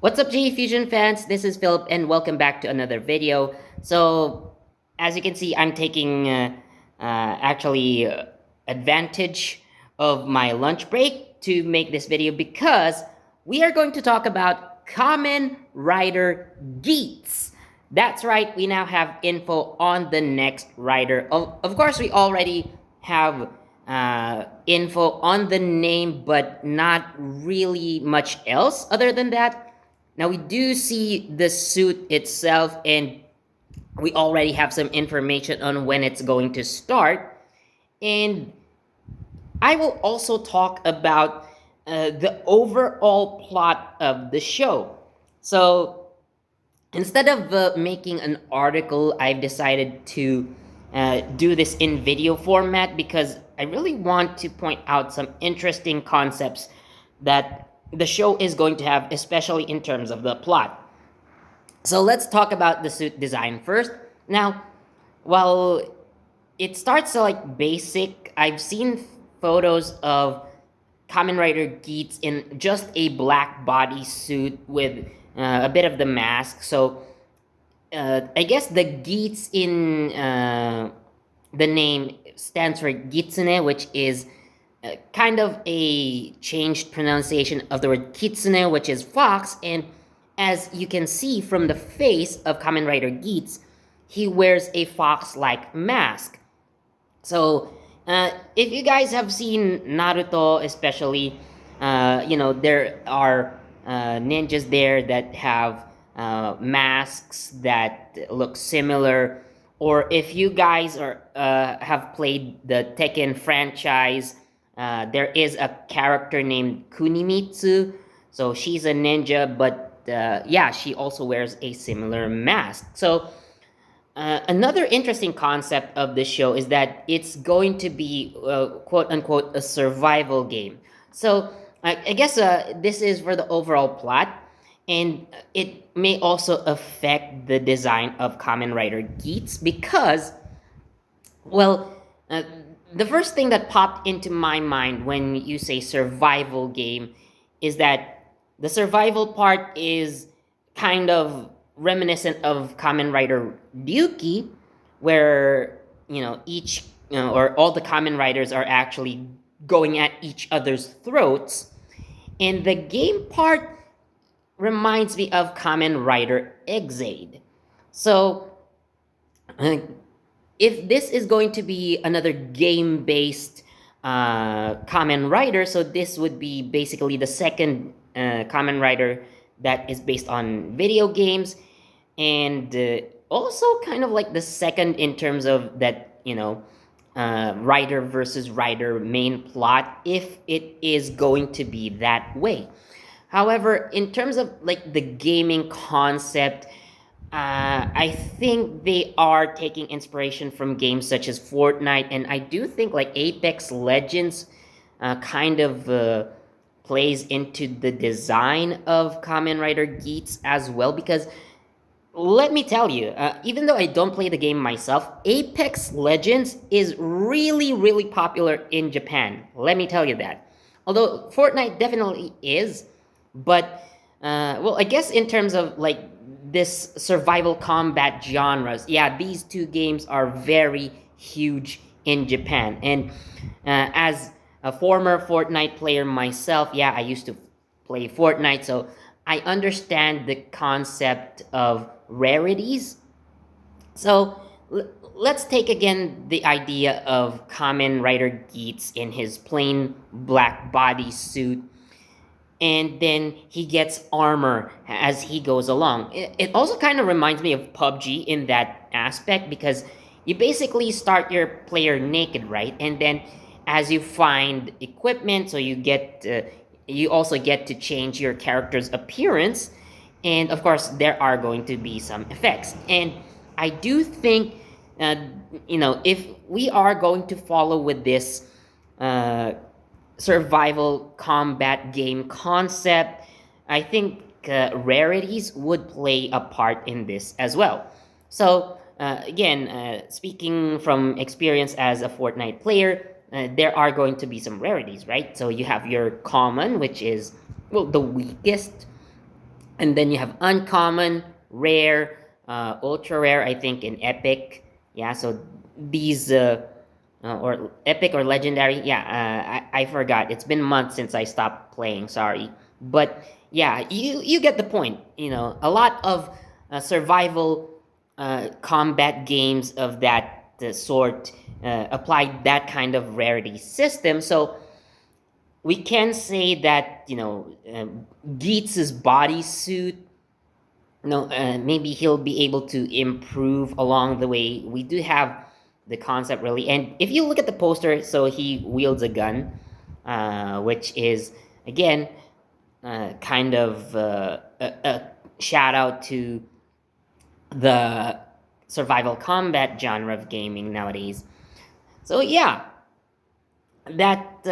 What's up, JEFusion fans? This is Philip, and welcome back to another video. So, as you can see, I'm taking advantage of my lunch break to make this video because we are going to talk about Kamen Rider Geets. That's right, we now have info on the next rider. Of course, we already have info on the name, but not really much else other than that. Now we do see the suit itself, and we already have some information on when it's going to start. And I will also talk about the overall plot of the show. So instead of making an article, I've decided to do this in video format because I really want to point out some interesting concepts that the show is going to have, especially in terms of the plot. So let's talk about the suit design first. Now, while it starts like basic, I've seen photos of Kamen Rider Geets in just a black bodysuit with a bit of the mask. So I guess the Geets in the name stands for Gitsune, which is kind of a changed pronunciation of the word kitsune, which is fox. And as you can see from the face of Kamen Rider Geets, he wears a fox-like mask. So, if you guys have seen Naruto, especially, there are ninjas there that have masks that look similar. Or if you guys have played the Tekken franchise, there is a character named Kunimitsu. So she's a ninja, but she also wears a similar mask. So another interesting concept of this show is that it's going to be quote unquote a survival game. So I guess this is for the overall plot, and it may also affect the design of Kamen Rider Geets because, well, the first thing that popped into my mind when you say survival game is that the survival part is kind of reminiscent of Kamen Rider Ryuki, where each or all the Kamen Riders are actually going at each other's throats, and the game part reminds me of Kamen Rider Exade. So if this is going to be another game-based Kamen Rider, so this would be basically the second Kamen Rider that is based on video games, and also kind of like the second in terms of that, rider versus rider main plot, if it is going to be that way. However, in terms of like the gaming concept, I think they are taking inspiration from games such as Fortnite, and I do think like Apex Legends kind of plays into the design of Kamen Rider Geets as well. Because let me tell you, even though I don't play the game myself, Apex Legends is really, really popular in Japan. Let me tell you that. Although Fortnite definitely is, but I guess in terms of like this survival combat genres, yeah, these two games are very huge in Japan. And as a former Fortnite player myself, yeah, I used to play Fortnite, so I understand the concept of rarities. So let's take again the idea of Kamen Rider Geets in his plain black bodysuit, and then he gets armor as he goes along. It also kind of reminds me of PUBG in that aspect, because you basically start your player naked, right? And then as you find equipment, so you also get to change your character's appearance, and of course there are going to be some effects. And I do think uh, if we are going to follow with this survival combat game concept, I think rarities would play a part in this as well. So again, speaking from experience as a Fortnite player, there are going to be some rarities, right? So you have your common, which is, well, the weakest And then you have uncommon, rare, ultra rare, I think, and epic. Yeah, so these or epic or legendary. Yeah, I forgot. It's been months since I stopped playing. Sorry, but yeah, you get the point. You know, a lot of survival combat games of that sort apply that kind of rarity system. So we can say that Geets' bodysuit, maybe he'll be able to improve along the way. We do have the concept really, and if you look at the poster, so he wields a gun, which is again kind of a shout out to the survival combat genre of gaming nowadays. So yeah, that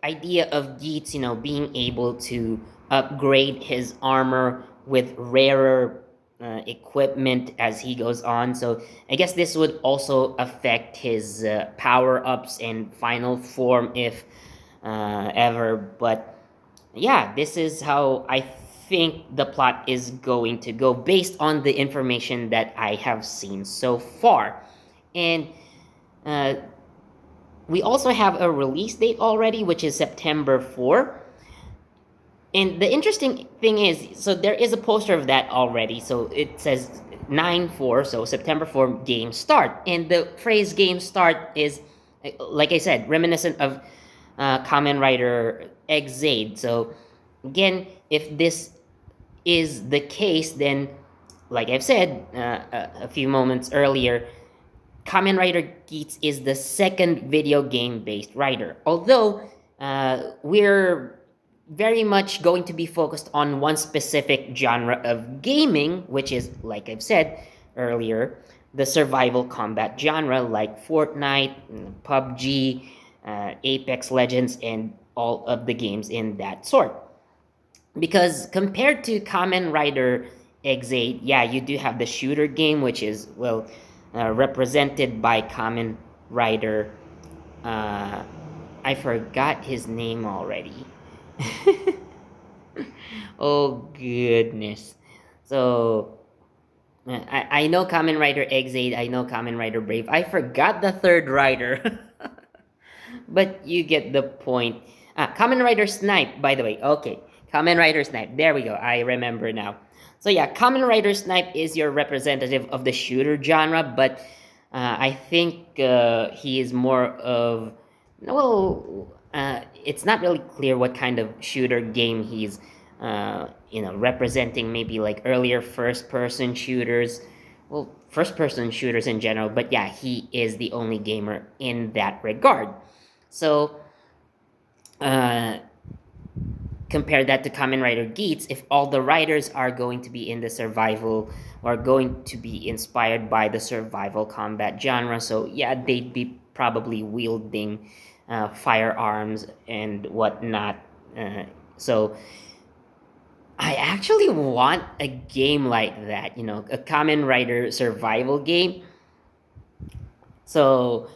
idea of Geets, being able to upgrade his armor with rarer equipment as he goes on. So I guess this would also affect his power ups and final form if ever. But yeah, this is how I think the plot is going to go based on the information that I have seen so far. And uh, we also have a release date already, which is September 4. And the interesting thing is, so there is a poster of that already. So it says 9/4, so September 4 game start. And the phrase game start is, like I said, reminiscent of Kamen Rider Exade. So again, if this is the case, then like I've said a few moments earlier, Kamen Rider Geets is the second video game based rider. Although we're very much going to be focused on one specific genre of gaming, which is, like I've said earlier, the survival combat genre like Fortnite, PUBG, Apex Legends, and all of the games in that sort. Because compared to Kamen Rider Exade, yeah, you do have the shooter game, which is, well, represented by Kamen Rider. I forgot his name already. Oh goodness. So I know Kamen Rider Exade, I know Kamen Rider Brave. I forgot the third rider. But you get the point. Kamen Rider Snipe, by the way. Okay, Kamen Rider Snipe. There we go. I remember now. So yeah, Kamen Rider Snipe is your representative of the shooter genre, but I think he is more of, well, it's not really clear what kind of shooter game he's representing. Maybe like earlier first-person shooters, well, first-person shooters in general. But yeah, he is the only gamer in that regard. So compare that to Kamen Rider Geets. If all the riders are going to be in the survival or going to be inspired by the survival combat genre, so yeah, they'd be probably wielding firearms and whatnot. So I actually want a game like that, a Kamen Rider survival game. So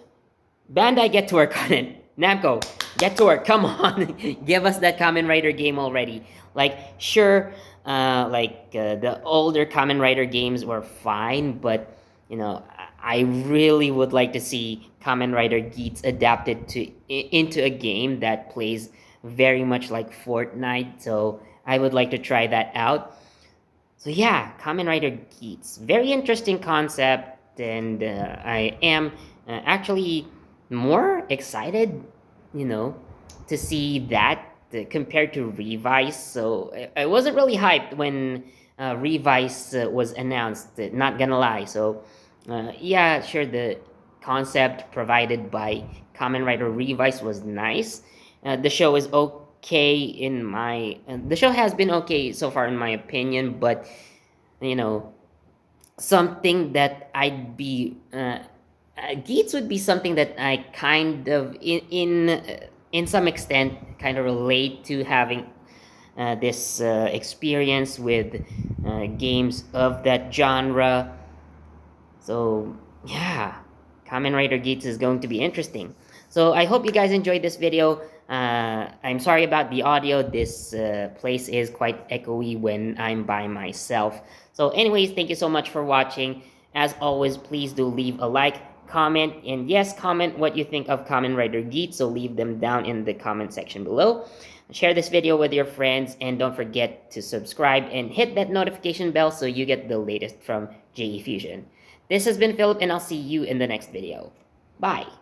Bandai, get to work on it. Namco, get to work. Come on, give us that Kamen Rider game already. Like, sure, the older Kamen Rider games were fine, but I really would like to see Kamen Rider Geets adapted into a game that plays very much like Fortnite. So I would like to try that out. So yeah, Kamen Rider Geets, very interesting concept, and I am actually more excited, to see that compared to Revice. So I wasn't really hyped when Revice was announced, not gonna lie. So yeah, sure, the concept provided by Kamen Rider Revice was nice. The show is okay the show has been okay so far in my opinion, but something that I'd be Geets would be something that I kind of in some extent kind of relate to, having this experience with games of that genre. So yeah, Kamen Rider Geets is going to be interesting. So I hope you guys enjoyed this video. I'm sorry about the audio. This place is quite echoey when I'm by myself. So anyways, thank you so much for watching. As always, please do leave a like, comment, and yes, comment what you think of Kamen Rider Geets. So leave them down in the comment section below. Share this video with your friends, and don't forget to subscribe and hit that notification bell so you get the latest from JEFusion. This has been Philip, and I'll see you in the next video. Bye!